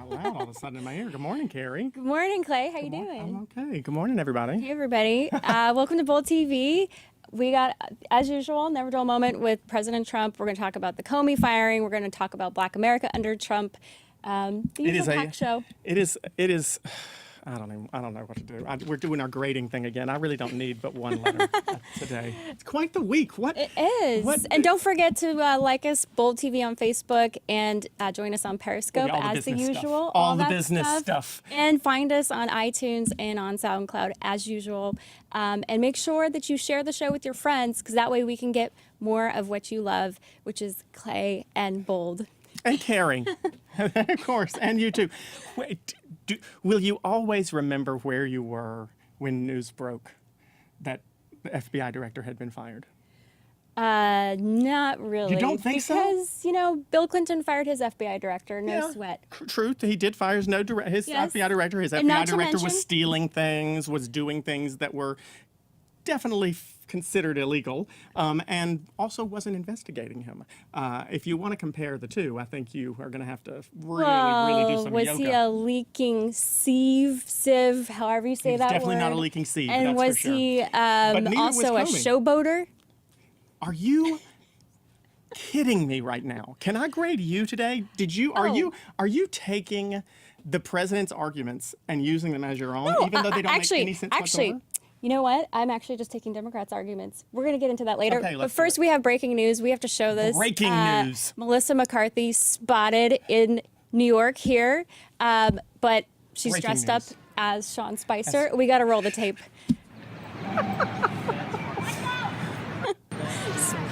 out loud all of a sudden in my ear. Good morning, Carrie. Good morning, Clay. How you doing? I'm okay. Good morning, everybody. Hey, everybody. Welcome to Bold TV. We got, as usual, never dull moment with President Trump. We're going to talk about the Comey firing. We're going to talk about Black America under Trump. The usual packed show. It is. I don't know what to do. We're doing our grading thing again. I really don't need but one letter today. It's quite the week. What? It is. And don't forget to like us, Bold TV on Facebook, and join us on Periscope as the usual. All the business stuff. And find us on iTunes and on SoundCloud as usual. And make sure that you share the show with your friends, because that way we can get more of what you love, which is Clay and Bold. And Carrie, of course, and you too. Wait, will you always remember where you were when news broke that the FBI director had been fired? Not really. You don't think so? Because, you know, Bill Clinton fired his FBI director, no sweat. Truth, he did fire his FBI director. His FBI director was stealing things, was doing things that were definitely considered illegal, and also wasn't investigating him. If you want to compare the two, I think you are going to have to really do some yoga. Was he a leaking sieve, however you say that word? Definitely not a leaking sieve, and that's was for sure. He also a showboater? Are you kidding me right now? Can I grade you today? Are you taking the president's arguments and using them as your own, even though they don't make any sense whatsoever? You know what? I'm actually just taking Democrats' arguments. We're going to get into that later. Okay, but first, we have breaking news. We have to show this. Breaking news. Melissa McCarthy spotted in New York here, but she's dressed up as Sean Spicer. We got to roll the tape.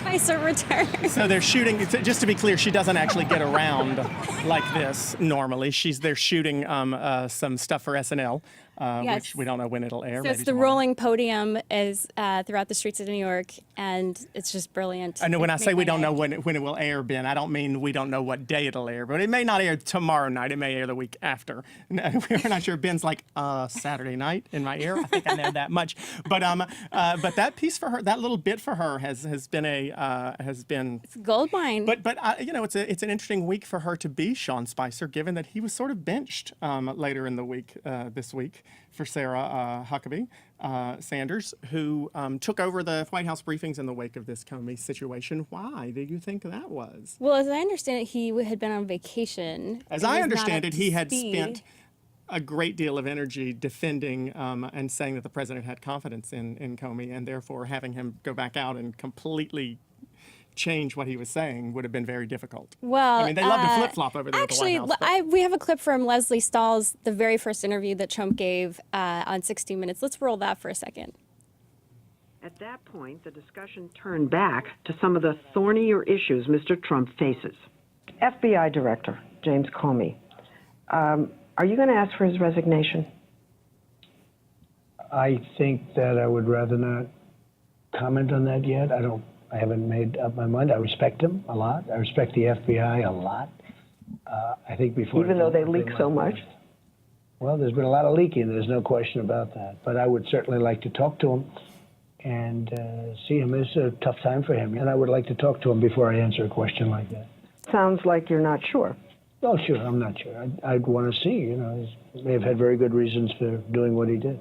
Spicer returns. So they're shooting. Just to be clear, she doesn't actually get around like this normally. They're shooting some stuff for SNL, which we don't know when it'll air. So it's the rolling podium is throughout the streets of New York, and it's just brilliant. I know when I say we don't know when it will air, Ben, I don't mean we don't know what day it'll air, but it may not air tomorrow night. It may air the week after. We're not sure. Ben's like Saturday night in my ear. I think I know that much. But that piece for her, that little bit for her has been it's gold mine. But you know, it's an interesting week for her to be Sean Spicer, given that he was sort of benched later in the week this week for Sarah Huckabee Sanders, who took over the White House briefings in the wake of this Comey situation. Why do you think that was? Well, as I understand it, he had been on vacation. As I understand it, he had spent a great deal of energy defending and saying that the president had confidence in Comey, and therefore having him go back out and completely change what he was saying would have been very difficult. Well, I mean, they love to flip-flop over there actually, at the White House. we have a clip from Leslie Stahl's, the very first interview that Trump gave on 60 Minutes. Let's roll that for a second. At that point, the discussion turned back to some of the thornier issues Mr. Trump faces. FBI Director James Comey, are you going to ask for his resignation? I think that I would rather not comment on that yet. I haven't made up my mind. I respect him a lot. I respect the FBI a lot. I think before... Even though they leak so much? Well, there's been a lot of leaking. There's no question about that. But I would certainly like to talk to him and see him. It's a tough time for him. And I would like to talk to him before I answer a question like that. Sounds like you're not sure. Oh, sure. I'm not sure. I'd want to see. You know, he may have had very good reasons for doing what he did.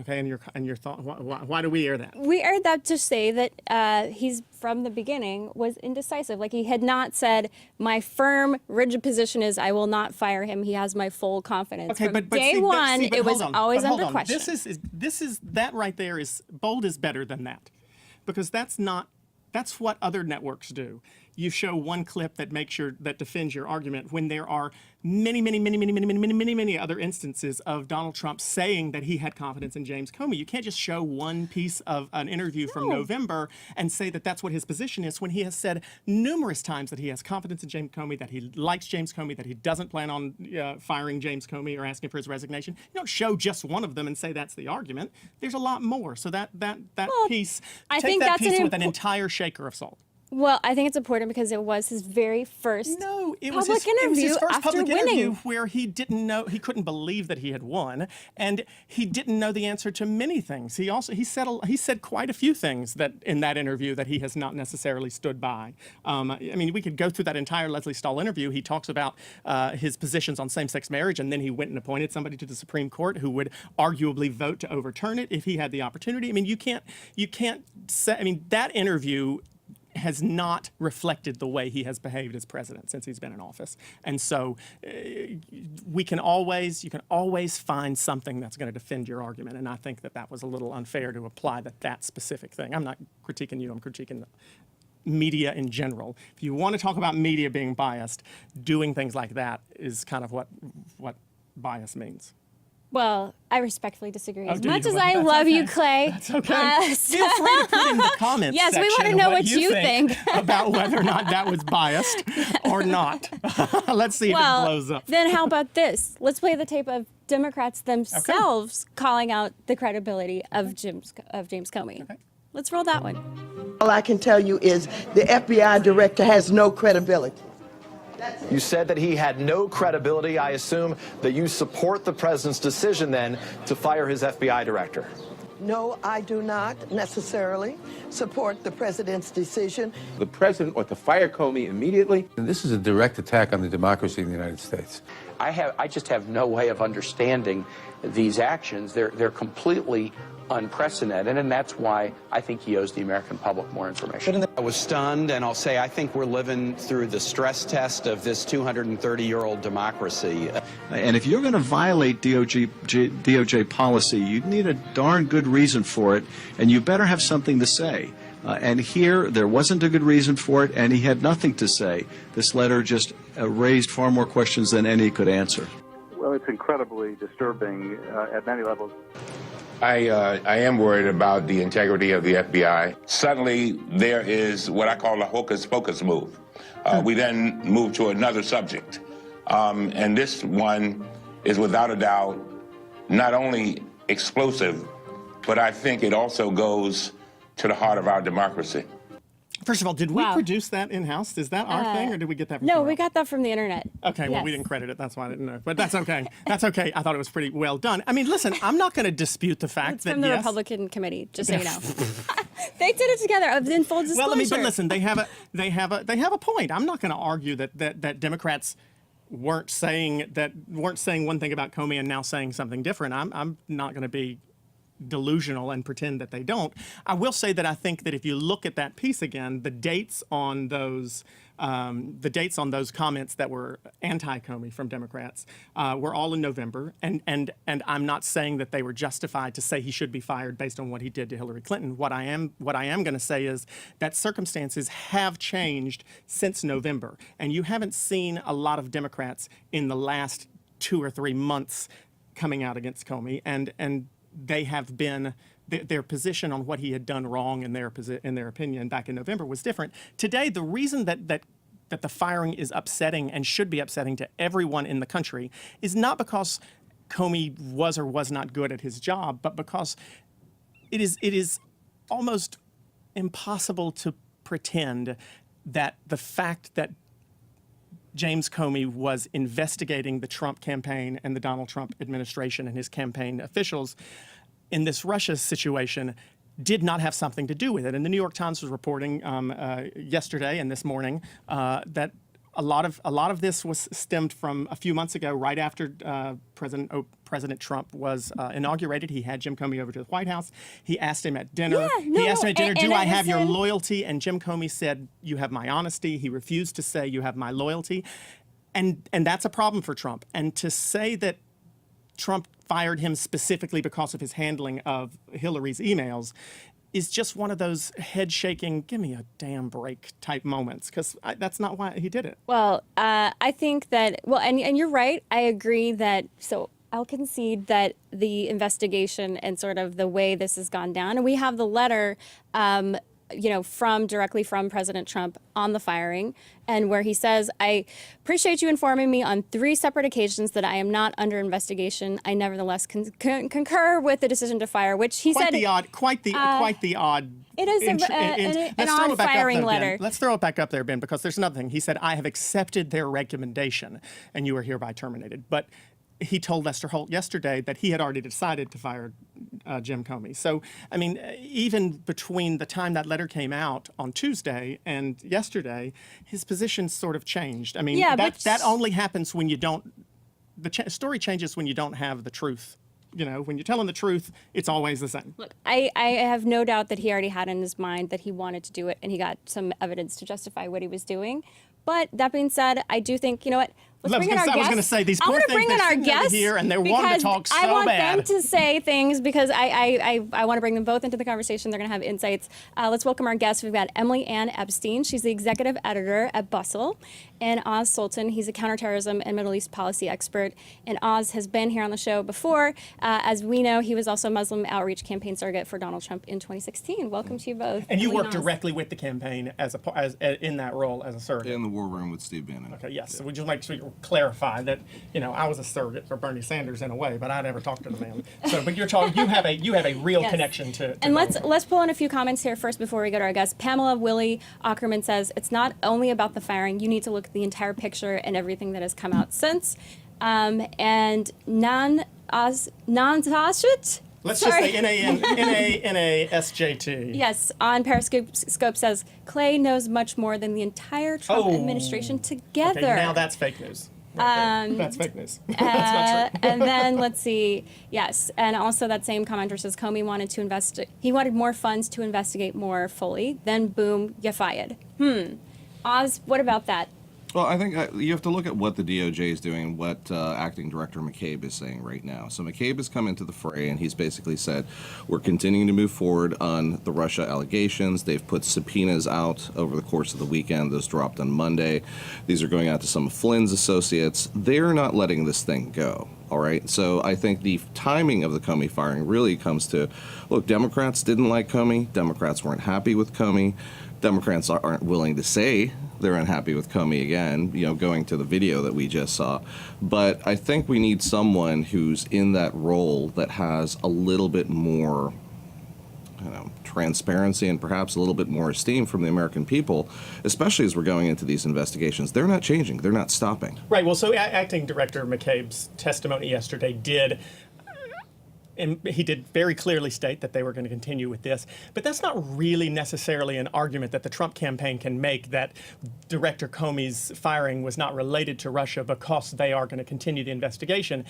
Okay, and your thought? Why do we air that? We aired that to say that he's from the beginning was indecisive. Like, he had not said, my firm, rigid position is I will not fire him. He has my full confidence. Okay, from day one, it was always under question. This is that right there is Bold is better than that, because that's what other networks do. You show one clip that defends your argument when there are many other instances of Donald Trump saying that he had confidence in James Comey. You can't just show one piece of an interview from November and say that that's what his position is, when he has said numerous times that he has confidence in James Comey, that he likes James Comey, that he doesn't plan on firing James Comey or asking for his resignation. You don't show just one of them and say that's the argument. There's a lot more. So that piece, take that piece with an entire shaker of salt. Well, I think it's important because it was his very first public interview his first after public winning. interview where he didn't know, he couldn't believe that he had won, and he didn't know the answer to many things. He said quite a few things that in that interview that he has not necessarily stood by. I mean, we could go through that entire Leslie Stahl interview. He talks about his positions on same-sex marriage, and then he went and appointed somebody to the Supreme Court who would arguably vote to overturn it if he had the opportunity. I mean, you can't say. I mean, that interview has not reflected the way he has behaved as president since he's been in office. And so you can always find something that's going to defend your argument. And I think that was a little unfair to apply that specific thing. I'm not critiquing you, I'm critiquing the media in general. If you want to talk about media being biased, doing things like that is kind of what bias means. Well, I respectfully disagree. As do you? much as Well, I that's love you, okay. Clay. That's okay. Feel free to put in the comments Yes, we section want to know what you you think. about whether or not that was biased or not. Let's see if it blows up. Then how about this? Let's play the tape of Democrats themselves calling out the credibility of James Comey. Okay. Let's roll that one. All I can tell you is the FBI director has no credibility. You said that he had no credibility. I assume that you support the president's decision then to fire his FBI director. No, I do not necessarily support the president's decision. The president ought to fire Comey immediately. And this is a direct attack on the democracy in the United States. I just have no way of understanding these actions. They're completely unprecedented, and that's why I think he owes the American public more information. I was stunned, and I'll say I think we're living through the stress test of this 230-year-old democracy. And if you're going to violate DOJ policy, you need a darn good reason for it, and you better have something to say. And here, there wasn't a good reason for it, and he had nothing to say. This letter just raised far more questions than any could answer. Well, it's incredibly disturbing at many levels. I am worried about the integrity of the FBI. Suddenly, there is what I call a hocus pocus move. We then move to another subject. And this one is without a doubt not only explosive, but I think it also goes to the heart of our democracy. First of all, did we produce that in-house? Is that our thing, or did we get that from No, somewhere we else? got that from the internet. Okay, well, we didn't credit it. That's why I didn't know. But that's okay. That's okay. I thought it was pretty well done. I mean, listen, I'm not going to dispute the fact It's that, from the yes. Republican committee, just so you know. They did it together, in full disclosure. Well, I mean, but listen, they have a point. I'm not going to argue that Democrats weren't saying one thing about Comey and now saying something different. I'm not going to be delusional and pretend that they don't. I will say that I think that if you look at that piece again, the dates on those comments that were anti-Comey from Democrats were all in November, and I'm not saying that they were justified to say he should be fired based on what he did to Hillary Clinton. What I am going to say is that circumstances have changed since November, and you haven't seen a lot of Democrats in the last 2 or 3 months coming out against Comey, and they have been, their position on what he had done wrong in their opinion back in November was different. Today, the reason that the firing is upsetting and should be upsetting to everyone in the country is not because Comey was or was not good at his job, but because it is almost impossible to pretend that the fact that James Comey was investigating the Trump campaign and the Donald Trump administration and his campaign officials in this Russia situation did not have something to do with it. And the New York Times was reporting yesterday and this morning that a lot of this was stemmed from a few months ago, right after President Trump was inaugurated. He had Jim Comey over to the White House. He asked him at dinner. Do I have your loyalty? And Jim Comey said, "You have my honesty." He refused to say, "You have my loyalty," and that's a problem for Trump. And to say that Trump fired him specifically because of his handling of Hillary's emails is just one of those head-shaking, give me a damn break type moments, because that's not why he did it. Well, I think that, and you're right. I agree that, so I'll concede that the investigation and sort of the way this has gone down, and we have the letter directly from President Trump on the firing, and where he says, "I appreciate you informing me on 3 separate occasions that I am not under investigation. I nevertheless concur with the decision to fire," which he said. Quite the odd. It is an odd firing letter. Let's throw it back up there, Ben, because there's another thing. He said, "I have accepted their recommendation, and you are hereby terminated." But he told Lester Holt yesterday that he had already decided to fire Jim Comey. So, I mean, even between the time that letter came out on Tuesday and yesterday, his position sort of changed. I mean, that only happens when you don't, story changes when you don't have the truth. When you're telling the truth, it's always the same. Look, I have no doubt that he already had in his mind that he wanted to do it, and he got some evidence to justify what he was doing. But that being said, I do think, let's bring in our guests. I was going to say, these poor things, they're sitting over here and they're wanting to talk so bad. I want them to say things because I want to bring them both into the conversation. They're going to have insights. Let's welcome our guests. We've got Emily Anne Epstein. She's the executive editor at Bustle. And Oz Sultan. He's a counterterrorism and Middle East policy expert. And Oz has been here on the show before. As we know, he was also a Muslim outreach campaign surrogate for Donald Trump in 2016. Welcome to you both. And you worked directly with the campaign as in that role as a surrogate. In the war room with Steve Bannon. Okay, yes. So we just like to clarify that I was a surrogate for Bernie Sanders in a way, but I never talked to the man. So, but you have a real connection to. And let's pull in a few comments here first before we go to our guests. Pamela Willie Ackerman says it's not only about the firing. You need to look at the entire picture and everything that has come out since. And non-Tashit. Let's just say NASJT. Yes, on Periscope says, Clay knows much more than the entire Trump administration together. Okay, now that's fake news. That's fake news. That's not true. And then let's see. Yes, and also that same commenter says Comey wanted to he wanted more funds to investigate more fully. Then boom, you fired. Oz, what about that? Well, I think you have to look at what the DOJ is doing and what Acting Director McCabe is saying right now. So McCabe has come into the fray, and he's basically said, we're continuing to move forward on the Russia allegations. They've put subpoenas out over the course of the weekend. Those dropped on Monday. These are going out to some of Flynn's associates. They're not letting this thing go. All right. So I think the timing of the Comey firing really comes to, look, Democrats didn't like Comey. Democrats weren't happy with Comey. Democrats aren't willing to say they're unhappy with Comey again, going to the video that we just saw. But I think we need someone who's in that role that has a little bit more transparency and perhaps a little bit more esteem from the American people, especially as we're going into these investigations. They're not changing. They're not stopping. Right. Well, so Acting Director McCabe's testimony yesterday he did very clearly state that they were going to continue with this. But that's not really necessarily an argument that the Trump campaign can make that Director Comey's firing was not related to Russia because they are going to continue the investigation.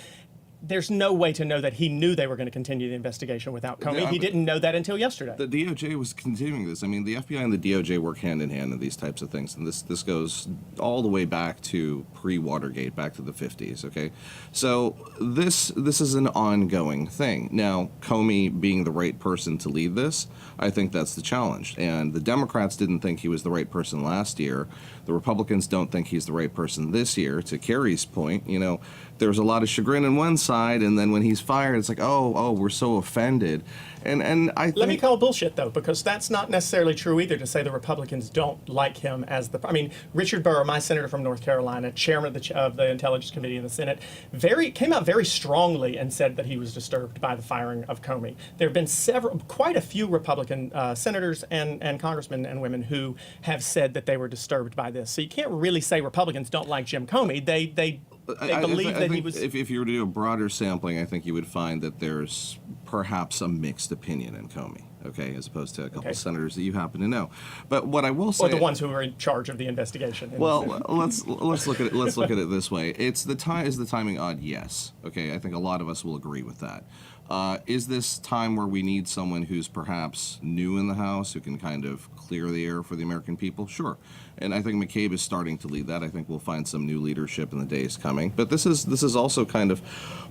There's no way to know that he knew they were going to continue the investigation without Comey. He didn't know that until yesterday. The DOJ was continuing this. I mean, the FBI and the DOJ work hand in hand in these types of things. And this goes all the way back to pre-Watergate, back to the 50s, okay? So this is an ongoing thing. Now, Comey being the right person to lead this, I think that's the challenge. And the Democrats didn't think he was the right person last year. The Republicans don't think he's the right person this year. To Kerry's point, there's a lot of chagrin on one side, and then when he's fired, it's like, oh, we're so offended. And I think... Let me call bullshit, though, because that's not necessarily true either, to say the Republicans don't like him as the... I mean, Richard Burr, my senator from North Carolina, chairman of the Intelligence Committee in the Senate, came out very strongly and said that he was disturbed by the firing of Comey. There have been quite a few Republican senators and congressmen and women who have said that they were disturbed by this. So you can't really say Republicans don't like Jim Comey. They believe that he was... If you were to do a broader sampling, I think you would find that there's perhaps a mixed opinion in Comey, okay, as opposed to a couple senators that you happen to know. But what I will say... Or the ones who were in charge of the investigation. Well, let's look at it. Let's look at it this way. Is the timing odd? Yes. Okay, I think a lot of us will agree with that. Is this time where we need someone who's perhaps new in the House, who can kind of clear the air for the American people? Sure. And I think McCabe is starting to lead that. I think we'll find some new leadership in the days coming. But this is also kind of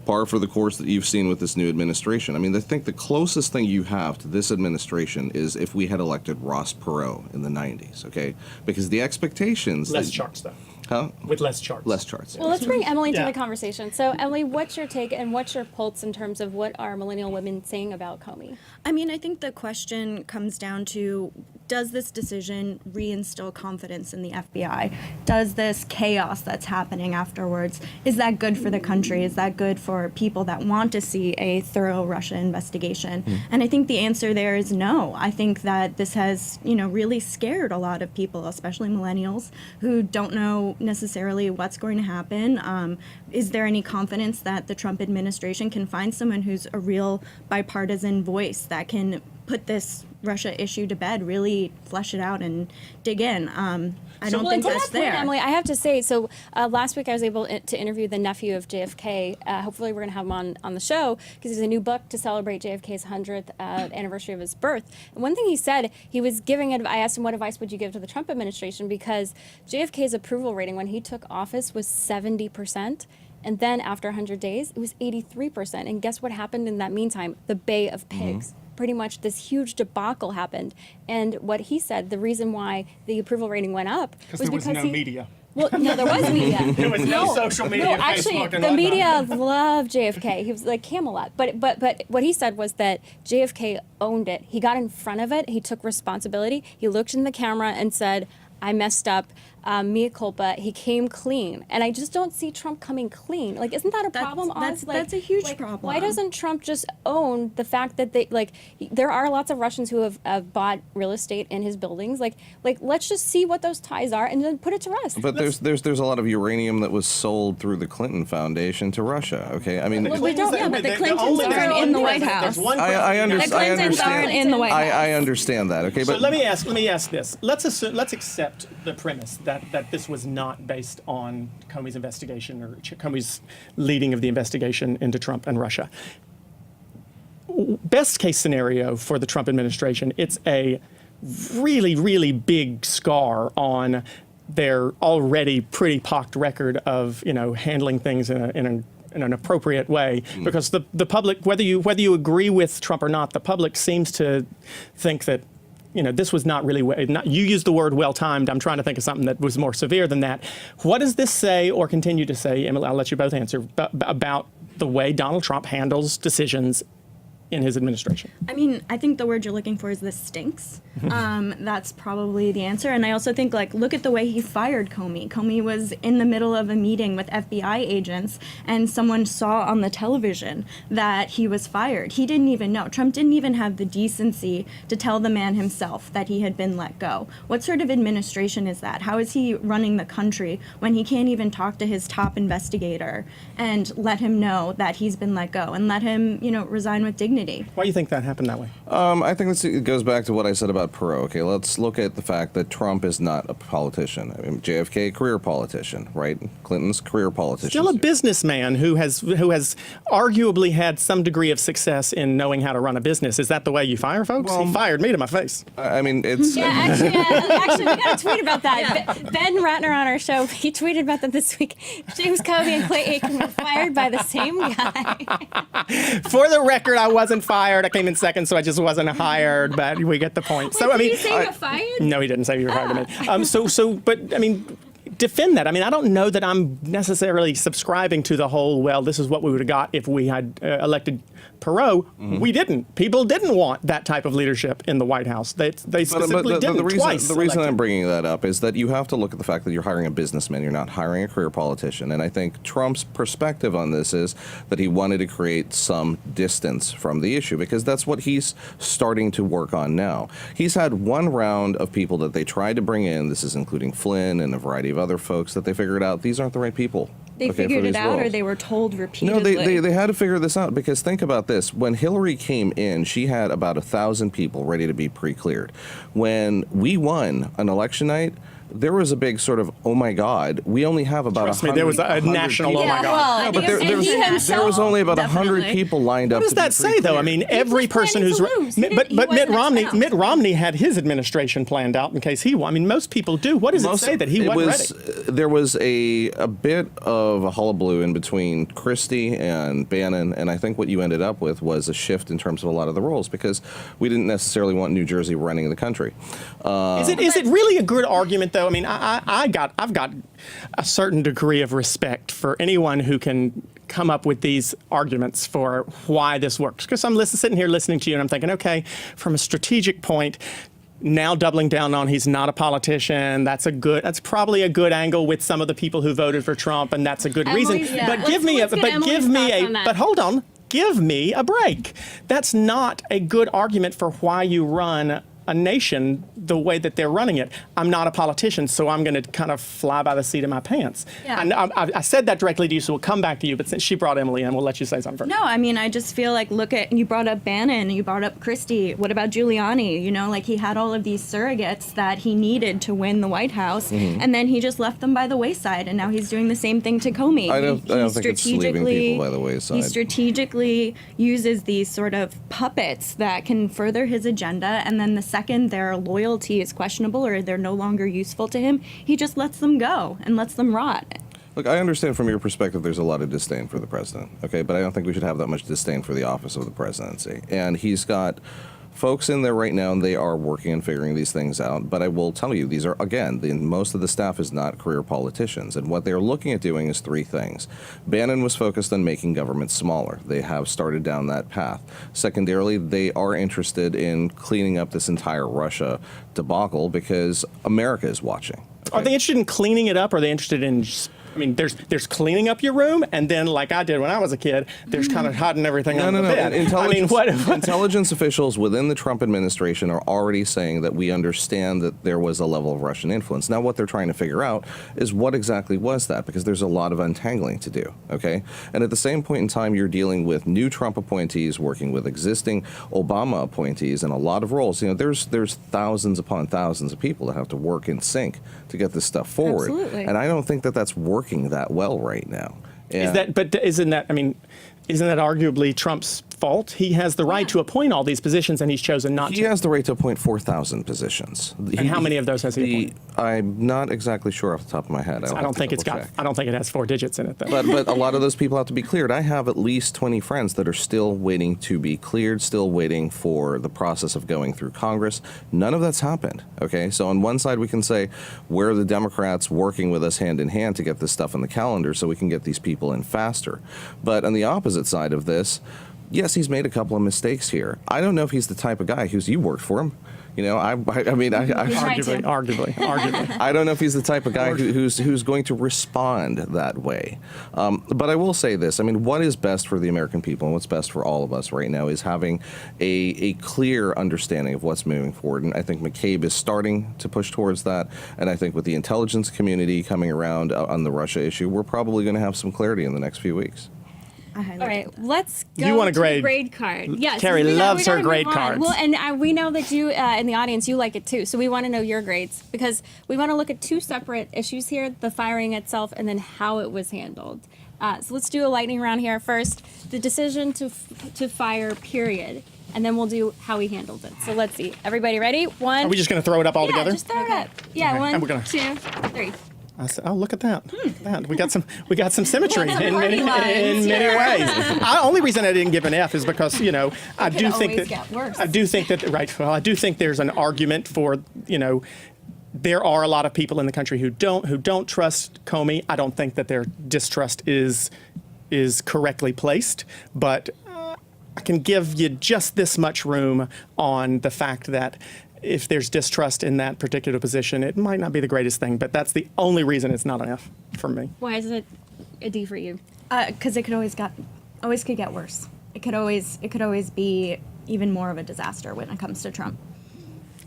par for the course that you've seen with this new administration. I mean, I think the closest thing you have to this administration is if we had elected Ross Perot in the 90s, okay? Because the expectations... Less charts, though. Huh? With less charts. Less charts. Well, let's bring Emily into the conversation. So, Emily, what's your take and what's your pulse in terms of what are millennial women saying about Comey? I mean, I think the question comes down to, does this decision reinstill confidence in the FBI? Does this chaos that's happening afterwards, is that good for the country? Is that good for people that want to see a thorough Russia investigation? And I think the answer there is no. I think that this has, really scared a lot of people, especially millennials, who don't know necessarily what's going to happen. Is there any confidence that the Trump administration can find someone who's a real bipartisan voice that can put this Russia issue to bed, really flesh it out and dig in? I don't think that's there. Emily, I have to say, so last week I was able to interview the nephew of JFK. Hopefully we're going to have him on the show because he's a new book to celebrate JFK's 100th anniversary of his birth. And one thing he said, he was giving I asked him, what advice would you give to the Trump administration? Because JFK's approval rating when he took office was 70%. And then after 100 days, it was 83%. And guess what happened in that meantime? The Bay of Pigs. Pretty much this huge debacle happened. And what he said, the reason why the approval rating went up was because there was no media. Well, no, there was media. There was no social media. No, Facebook actually, and the whatnot. media loved JFK. He was like Camelot. But what he said was that JFK owned it. He got in front of it. He took responsibility. He looked in the camera and said, I messed up. Mea culpa. He came clean, and I just don't see Trump coming clean. Like, isn't that a problem? That's a huge problem. Why doesn't Trump just own the fact that there are lots of Russians who have bought real estate in his buildings? Like let's just see what those ties are and then put it to rest. But there's a lot of uranium that was sold through the Clinton Foundation to Russia. Okay, I mean, but the Clintons aren't in the White House. I understand. The Clintons aren't in the White House. I understand that. Okay, So but let me ask this. Let's accept the premise that this was not based on Comey's investigation or Comey's leading of the investigation into Trump and Russia. Best case scenario for the Trump administration, it's a really, really big scar on their already pretty pocked record of handling things in an appropriate way, because the public, whether you agree with Trump or not, the public seems to think that this was not really, you used the word well-timed. I'm trying to think of something that was more severe than that. What does this say or continue to say, Emily, I'll let you both answer, about the way Donald Trump handles decisions in his administration? I mean, I think the word you're looking for is this stinks. That's probably the answer. And I also think, look at the way he fired Comey. Comey was in the middle of a meeting with FBI agents, and someone saw on the television that he was fired. He didn't even know. Trump didn't even have the decency to tell the man himself that he had been let go. What sort of administration is that? How is he running the country when he can't even talk to his top investigator and let him know that he's been let go and let him, resign with dignity? Why do you think that happened that way? I think it goes back to what I said about Perot. Okay, let's look at the fact that Trump is not a politician. I mean, JFK, career politician, right? Clinton's career politician. Still a businessman who has arguably had some degree of success in knowing how to run a business. Is that the way you fire folks? He fired me to my face. I mean, it's... Yeah, actually, we got a tweet about that. Yeah. Ben Ratner on our show, he tweeted about that this week. James Comey and Clay Aiken were fired by the same guy. For the record, I wasn't fired. I came in second, so I just wasn't hired, but we get the point. Wait, so, did he say you got fired? No, he didn't say you were fired to me. But, I mean, defend that. I mean, I don't know that I'm necessarily subscribing to the whole, well, this is what we would have got if we had elected Perot. We didn't. People didn't want that type of leadership in the White House. They specifically didn't. The reason I'm bringing that up is that you have to look at the fact that you're hiring a businessman. You're not hiring a career politician. And I think Trump's perspective on this is that he wanted to create some distance from the issue, because that's what he's starting to work on now. He's had one round of people that they tried to bring in. This is including Flynn and a variety of other folks that they figured out these aren't the right people. They figured it out, or they were told repeatedly? No, they had to figure this out, because think about this. When Hillary came in, she had about 1,000 people ready to be pre-cleared. When we won on election night, there was a big sort of, oh my God, we only have about 100. There was a national, oh my God. Well, no, but there was only about 100 people lined up. What does that say, though? I mean, every person who's but Mitt Romney had his administration planned out in case he won. I mean, most people do. What does it say that he wasn't ready? There was a bit of a hullabaloo in between Christie and Bannon, and I think what you ended up with was a shift in terms of a lot of the roles, because we didn't necessarily want New Jersey running the country. Is it really a good argument, though? I mean, I've got a certain degree of respect for anyone who can come up with these arguments for why this works. Because I'm sitting here listening to you, and I'm thinking, okay, from a strategic point, now doubling down on he's not a politician. That's probably a good angle with some of the people who voted for Trump, and that's a good reason. Yeah. But give me hold on. Give me a break. That's not a good argument for why you run a nation the way that they're running it. I'm not a politician, so I'm going to kind of fly by the seat of my pants. Yeah. And I said that directly to you, so we'll come back to you. But since she brought Emily in, we'll let you say something first. No, I mean, I just feel like, you brought up Bannon, you brought up Christie. What about Giuliani? You know, like he had all of these surrogates that he needed to win the White House, and then he just left them by the wayside, and now he's doing the same thing to Comey. I don't think it's leaving people by the wayside. He strategically uses these sort of puppets that can further his agenda, and then the second their loyalty is questionable or they're no longer useful to him, he just lets them go and lets them rot. Look, I understand from your perspective there's a lot of disdain for the president, okay? But I don't think we should have that much disdain for the office of the presidency. And he's got folks in there right now, and they are working and figuring these things out. But I will tell you, these are, again, most of the staff is not career politicians. And what they're looking at doing is three things. Bannon was focused on making government smaller. They have started down that path. Secondarily, they are interested in cleaning up this entire Russia debacle because America is watching. Okay? Are they interested in cleaning it up, or are they interested in I mean, there's cleaning up your room, and then, like I did when I was a kid, there's kind of hiding everything under the bed. Intelligence officials within the Trump administration are already saying that we understand that there was a level of Russian influence. Now, what they're trying to figure out is what exactly was that, because there's a lot of untangling to do, okay? And at the same point in time, you're dealing with new Trump appointees working with existing Obama appointees in a lot of roles. You know, there's thousands upon thousands of people that have to work in sync to get this stuff forward. Absolutely. And I don't think that that's working that well right now. Isn't that arguably Trump's fault? He has the right to appoint all these positions, and he's chosen not to. He has the right to appoint 4,000 positions. And how many of those has he appointed? I'm not exactly sure off the top of my head. I don't think it has 4 digits in it, though. But a lot of those people have to be cleared. I have at least 20 friends that are still waiting to be cleared, still waiting for the process of going through Congress. None of that's happened, okay? So on one side, we can say, where are the Democrats working with us hand in hand to get this stuff on the calendar so we can get these people in faster? But on the opposite side of this, yes, he's made a couple of mistakes here. I don't know if he's the type of guy you worked for him. You know, arguably. I don't know if he's the type of guy who's going to respond that way. But I will say this. I mean, what is best for the American people and what's best for all of us right now is having a clear understanding of what's moving forward. And I think McCabe is starting to push towards that. And I think with the intelligence community coming around on the Russia issue, we're probably going to have some clarity in the next few weeks. All right, let's go you want a to grade. the grade card. Yes, Carrie loves her grade cards. Well, and we know that you, in the audience, you like it too. So we want to know your grades because we want to look at 2 separate issues here, the firing itself and then how it was handled. So let's do a lightning round here. First, the decision to fire, period. And then we'll do how he handled it. So let's see. Everybody ready? 1. Are we just going to throw it up all together? Yeah, just throw it up. Yeah, Okay. 1, 2, 3. I said, "Oh, look at that! We got some symmetry in many ways." The only reason I didn't give an F is because I do think there's an argument for there are a lot of people in the country who don't trust Comey. I don't think that their distrust is correctly placed, but I can give you just this much room on the fact that if there's distrust in that particular position, it might not be the greatest thing, but that's the only reason it's not an F for me. Why is it a D for you? Because it could always get worse. It could always be even more of a disaster when it comes to Trump.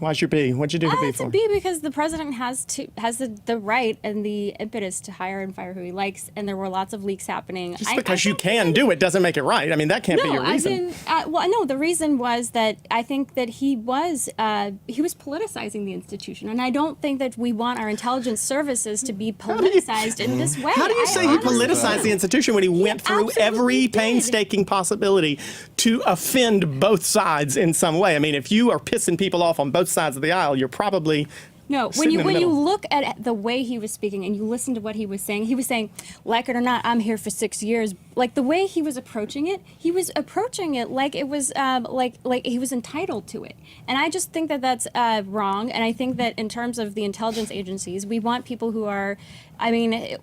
Why's your B? What'd you do the B It's for? a B because the president has the right and the impetus to hire and fire who he likes, and there were lots of leaks happening. Just because you can do it doesn't make it right. I mean, that can't be your reason. No, the reason was that I think that he was politicizing the institution, and I don't think that we want our intelligence services to be politicized in this way. How do you say he politicized the institution when he went through every painstaking possibility to offend both sides in some way? I mean, if you are pissing people off on both sides of the aisle, you're probably No, when you look at the way he was speaking and you listen to what he was saying, like it or not, I'm here for 6 years. Like the way he was approaching it like it was like he was entitled to it. And I just think that that's wrong. And I think that in terms of the intelligence agencies, we want people who are,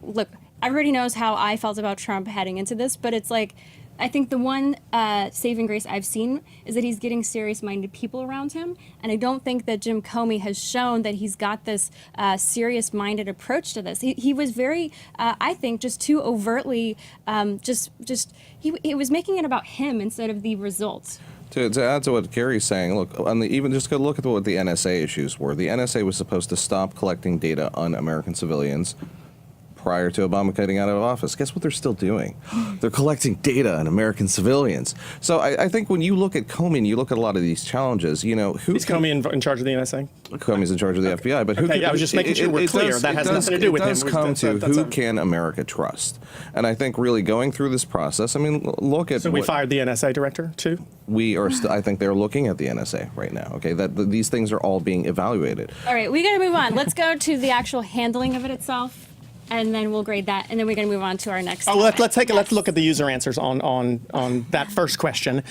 look, everybody knows how I felt about Trump heading into this, but it's like, I think the one saving grace I've seen is that he's getting serious-minded people around him, and I don't think that Jim Comey has shown that he's got this serious-minded approach to this. He was very, I think, just too overtly, he was making it about him instead of the results. To add to what Gary's saying, look, even just go look at what the NSA issues were. The NSA was supposed to stop collecting data on American civilians prior to Obama getting out of office. Guess what they're still doing? They're collecting data on American civilians. So I think when you look at Comey and you look at a lot of these challenges, you know, Is Comey in charge of the NSA? Comey's in charge of the FBI, but who? Okay, I was just making sure we're clear. That has nothing to do with him. It does come to who can America trust, and I think really going through this process. I mean, look at. So we fired the NSA director too. We are. I think they're looking at the NSA right now. Okay, these things are all being evaluated. All right, we got to move on. Let's go to the actual handling of it itself, and then we'll grade that, and then we're going to move on to our next. Oh, let's look at the user answers on that first question.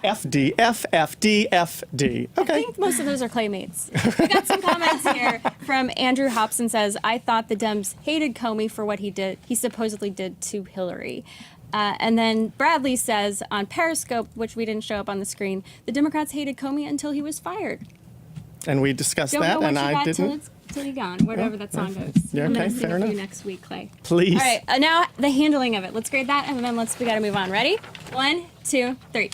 FD, FFD, FD. Okay. I think most of those are Claymates. We got some comments here from Andrew Hobson says, I thought the Dems hated Comey for what he supposedly did to Hillary. And then Bradley says on Periscope, which we didn't show up on the screen, the Democrats hated Comey until he was fired. And we discussed that, and I didn't. Till you're gone, whatever that song goes. Yeah, I'm okay, gonna sing fair it for you enough. next week, Clay. Please. All right, now the handling of it. Let's grade that, and then we got to move on. Ready? 1, 2, 3.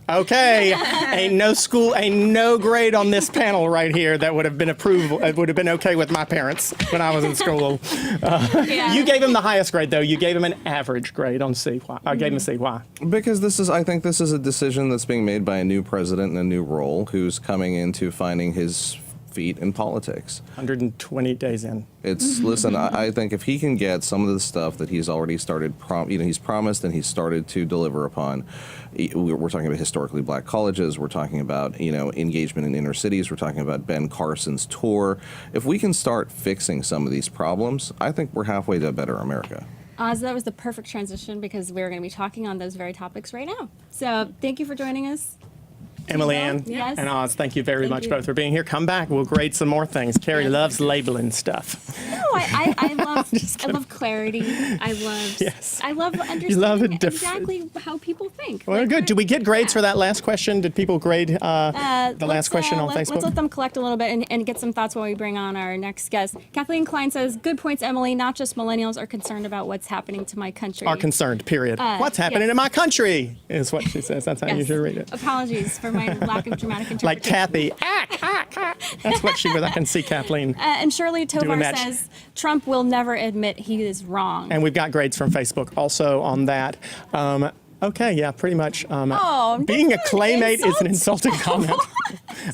Okay, ain't no grade on this panel right here that would have been approved. It would have been okay with my parents when I was in school. You gave him the highest grade, though. You gave him an average grade on C. Why? I gave him a C. Why? Because I think this is a decision that's being made by a new president in a new role who's coming into finding his feet in politics. 120 days in. Listen, I think if he can get some of the stuff that he's already started, he's promised and he's started to deliver upon. We're talking about historically black colleges. We're talking about, engagement in inner cities. We're talking about Ben Carson's tour. If we can start fixing some of these problems, I think we're halfway to a better America. So that was the perfect transition because we're going to be talking on those very topics right now. So thank you for joining us. Emily Anne and Oz, thank you very much both for being here. Come back, we'll grade some more things. Carrie loves labeling stuff. No, I love clarity. I love understanding exactly how people think. Well, good. Do we get grades for that last question? Did people grade the last question on Facebook? Let's let them collect a little bit and get some thoughts while we bring on our next guest. Kathleen Klein says, good points, Emily. Not just millennials are concerned about what's happening to my country. Are concerned, period. What's happening in my country is what she says. That's how you should read it. Apologies for my lack of dramatic interpretation. Like Kathy. That's what she was. I can see Kathleen. And Shirley Tovar says, Trump will never admit he is wrong. And we've got grades from Facebook also on that. Okay, yeah, pretty much. Being a Claymate is an insulting comment.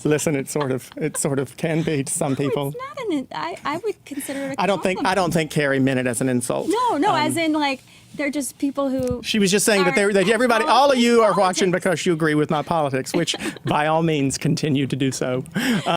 Listen, it sort of can be to some people. It's not I would consider it a compliment. I don't think Carrie meant it as an insult. No, as in like they're just people who. She was just saying that everybody, all of you are watching because you agree with my politics, which by all means continue to do so.